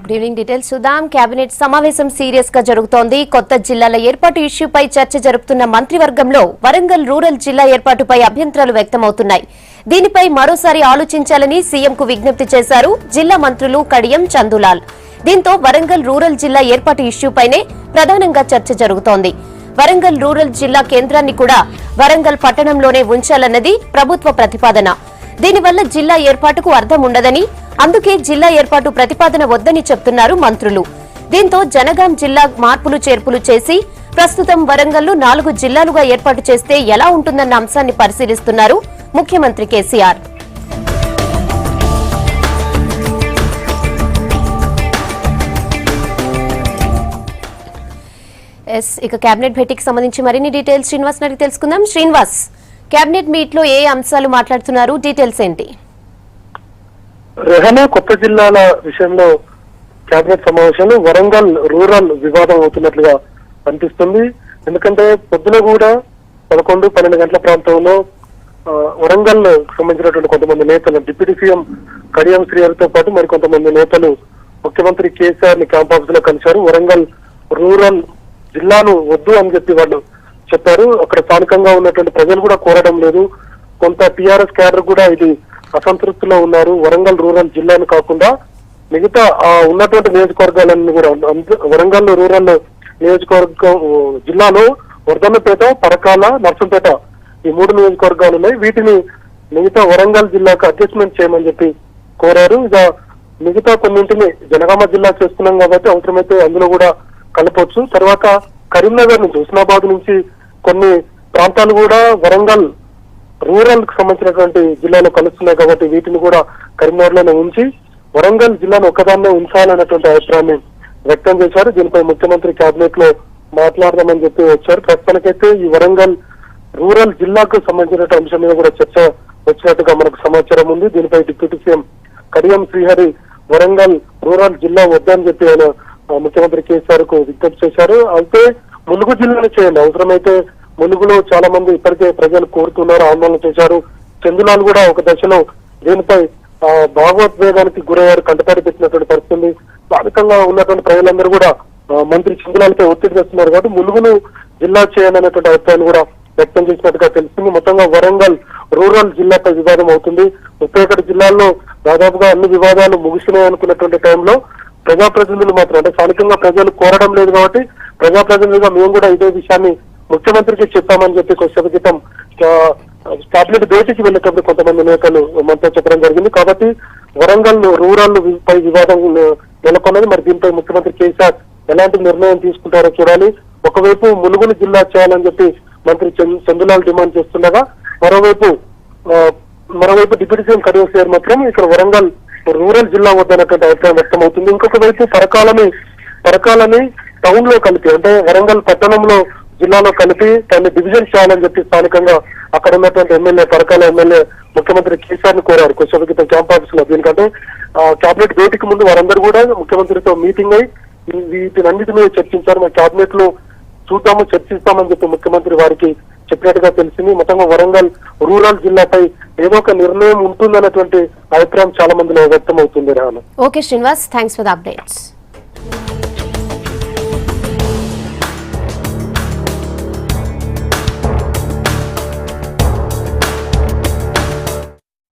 Good evening. Details చూద్దాం. Cabinet సమావేశం serious గా జరుగుతోంది. కొత్త జిల్లాల ఏర్పాటు ఇష్యూపై చర్చ జరుపుతున్న మంత్రివర్గంలో వరంగల్ రూరల్ జిల్లా ఏర్పాటుపై అభ్యంతరాలు వ్యక్తమవుతున్నాయి. దీనిపై మరోసారి ఆలోచించాలని సీఎంకు విజ్ఞప్తి చేశారు జిల్లా మంత్రులు కడియం, చందులాల్. దీంతో వరంగల్ రూరల్ జిల్లా ఏర్పాటు ఇష్యూపైనే ప్రధానంగా చర్చ జరుగుతోంది. వరంగల్ రూరల్ జిల్లా కేంద్రాన్ని కూడా వరంగల్ పట్టణంలోనే ఉంచాలన్నది ప్రభుత్వ ప్రతిపాదన. దీనివల్ల జిల్లా ఏర్పాటుకు అర్థం ఉండదని, అందుకే జిల్లా ఏర్పాటు ప్రతిపాదన వద్దని చెప్తున్నారు మంత్రులు. దీంతో జనగాం జిల్లా మార్పులు చేర్పులు చేసి ప్రస్తుతం వరంగల్ను 4 జిల్లాలుగా ఏర్పాటు చేస్తే ఎలా ఉంటుందన్న అంశాన్ని పరిశీలిస్తున్నారు ముఖ్యమంత్రి కేసీఆర్. ఇక కేబినెట్ భేటీకి సంబంధించి మరిన్ని డీటెయిల్స్ శ్రీనివాస్ అడిగి తెలుసుకుందాం. శ్రీనివాస్, కేబినెట్ మీట్ లో ఏ అంశాలు మాట్లాడుతున్నారు, డీటెయిల్స్ ఏంటి? రెహనా కొత్త జిల్లాల విషయంలో కేబినెట్ సమావేశంలో వరంగల్ రూరల్ వివాదం అవుతున్నట్లుగా అనిపిస్తుంది. ఎందుకంటే పొద్దున కూడా 11-12 గంటల ప్రాంతంలో వరంగల్ సంబంధించినటువంటి కొంతమంది నేతలు, డిప్యూటీ సీఎం కడియం శ్రీహరితో పాటు మరి కొంతమంది నేతలు ముఖ్యమంత్రి కేసీఆర్ ని క్యాంప్ ఆఫీస్ లో కలిశారు. వరంగల్ రూరల్ జిల్లాను వద్దు అని చెప్పి వాళ్ళు చెప్పారు. అక్కడ స్థానికంగా ఉన్నటువంటి ప్రజలు కూడా కోరడం లేదు. కొంత టీఆర్ఎస్ క్యాడర్ కూడా ఇది అసంతృప్తిలో ఉన్నారు. వరంగల్ రూరల్ జిల్లాను కాకుండా మిగతా ఉన్నటువంటి నియోజకవర్గాలన్నీ కూడా వరంగల్ రూరల్ నియోజకవర్గం జిల్లాలో వర్ధన్నపేట, పరకాల, నర్సంపేట ఈ 3 నియోజకవర్గాలు ఉన్నాయి. వీటిని మిగతా వరంగల్ జిల్లాకు అడ్జస్ట్మెంట్ చేయమని చెప్పి కోరారు. ఇక మిగతా కొన్నింటిని జనగామ జిల్లా చేస్తున్నాం కాబట్టి అవసరమైతే అందులో కూడా కలపవచ్చు. తర్వాత కరీంనగర్ నుంచి, హుస్నాబాద్ నుంచి కొన్ని ప్రాంతాలు కూడా వరంగల్ రూరల్ కు సంబంధించినటువంటి జిల్లాలో కలుస్తున్నాయి కాబట్టి వీటిని కూడా కరీంనగర్ లోనే ఉంచి వరంగల్ జిల్లాను ఒక్కదాన్నే ఉంచాలన్నటువంటి అభిప్రాయాన్ని వ్యక్తం చేశారు. దీనిపై ముఖ్యమంత్రి కేబినెట్ లో మాట్లాడదామని చెప్పి వచ్చారు. ప్రస్తుతానికైతే ఈ వరంగల్ రూరల్ జిల్లాకు సంబంధించిన అంశం మీద కూడా చర్చ వచ్చినట్టుగా మనకు సమాచారం ఉంది. దీనిపై deputy CM Kadiyam Srihari Warangal rural జిల్లా వద్దని చెప్పి ఆయన ముఖ్యమంత్రి కేసీఆర్ కు విజ్ఞప్తి చేశారు. అయితే ములుగు జిల్లాను చేయండి, అవసరమైతే ములుగులో చాలా మంది ఇప్పటికే ప్రజలు కోరుతున్నారు, ఆందోళన చేశారు. చందులాల్ కూడా ఒక దశలో దీనిపై భావోద్వేగానికి గురయ్యారు, కంటతడి పెట్టినటువంటి పరిస్థితి. స్థానికంగా ఉన్నటువంటి ప్రజలందరూ కూడా మంత్రి చందులాల్పై ఒత్తిడి తెస్తున్నారు కాబట్టి ములుగును జిల్లా చేయండి అనేటువంటి అభిప్రాయాన్ని కూడా వ్యక్తం చేసినట్టుగా తెలుస్తుంది. మొత్తంగా వరంగల్ రూరల్ జిల్లాపై వివాదం అవుతుంది. 31 జిల్లాల్లో దాదాపుగా అన్ని వివాదాలు ముగిసినాయి అనుకున్నటువంటి టైంలో ప్రజాప్రతినిధులు మాత్రం, అంటే స్థానికంగా ప్రజలు కోరడం లేదు కాబట్టి ప్రజాప్రతినిధులుగా మేము కూడా ఇదే విషయాన్ని ముఖ్యమంత్రికి చెప్పామని చెప్పి కొద్దిసేపు క్రితం కేబినెట్ భేటీకి వెళ్ళేటప్పుడు కొంతమంది నేతలు మనతో చెప్పడం జరిగింది. కాబట్టి వరంగల్ రూరల్ పై వివాదం నెలకొన్నది. మరి దీనిపై ముఖ్యమంత్రి కేసీఆర్ ఎలాంటి నిర్ణయం తీసుకుంటారో చూడాలి. ఒకవైపు ములుగును జిల్లా చేయాలని చెప్పి మంత్రి చందులాల్ డిమాండ్ చేస్తుండగా మరోవైపు డిప్యూటీ సీఎం కడియం శ్రీహరి మాత్రం ఇక్కడ వరంగల్ రూరల్ జిల్లా వద్దన్నటువంటి అభిప్రాయం వ్యక్తం అవుతుంది. ఇంకొక వైపు పరకాలని టౌన్ లో కలిపి, అంటే వరంగల్ పట్టణంలో జిల్లాలో కలిపి దాన్ని డివిజన్ చేయాలని చెప్పి స్థానికంగా అక్కడ ఉన్నటువంటి ఎమ్మెల్యే, పరకాల ఎమ్మెల్యే ముఖ్యమంత్రి కేసీఆర్ ని కోరారు కొద్దిసేపు క్రితం క్యాంప్ ఆఫీస్ లో. దీనికంటే కేబినెట్ భేటీకి ముందు వారందరూ కూడా ముఖ్యమంత్రితో మీటింగ్ అయి వీటినన్నిటి మీద చర్చించారు. మా కేబినెట్ లో చూద్దాము, చర్చిస్తామని చెప్పి ముఖ్యమంత్రి వారికి చెప్పినట్టుగా తెలిసింది. మొత్తంగా వరంగల్ రూరల్ జిల్లాపై ఏదో ఒక నిర్ణయం ఉంటుందన్నటువంటి అభిప్రాయం చాలా మందిలో వ్యక్తం అవుతుంది. Okay Srinivas, thanks for the updates.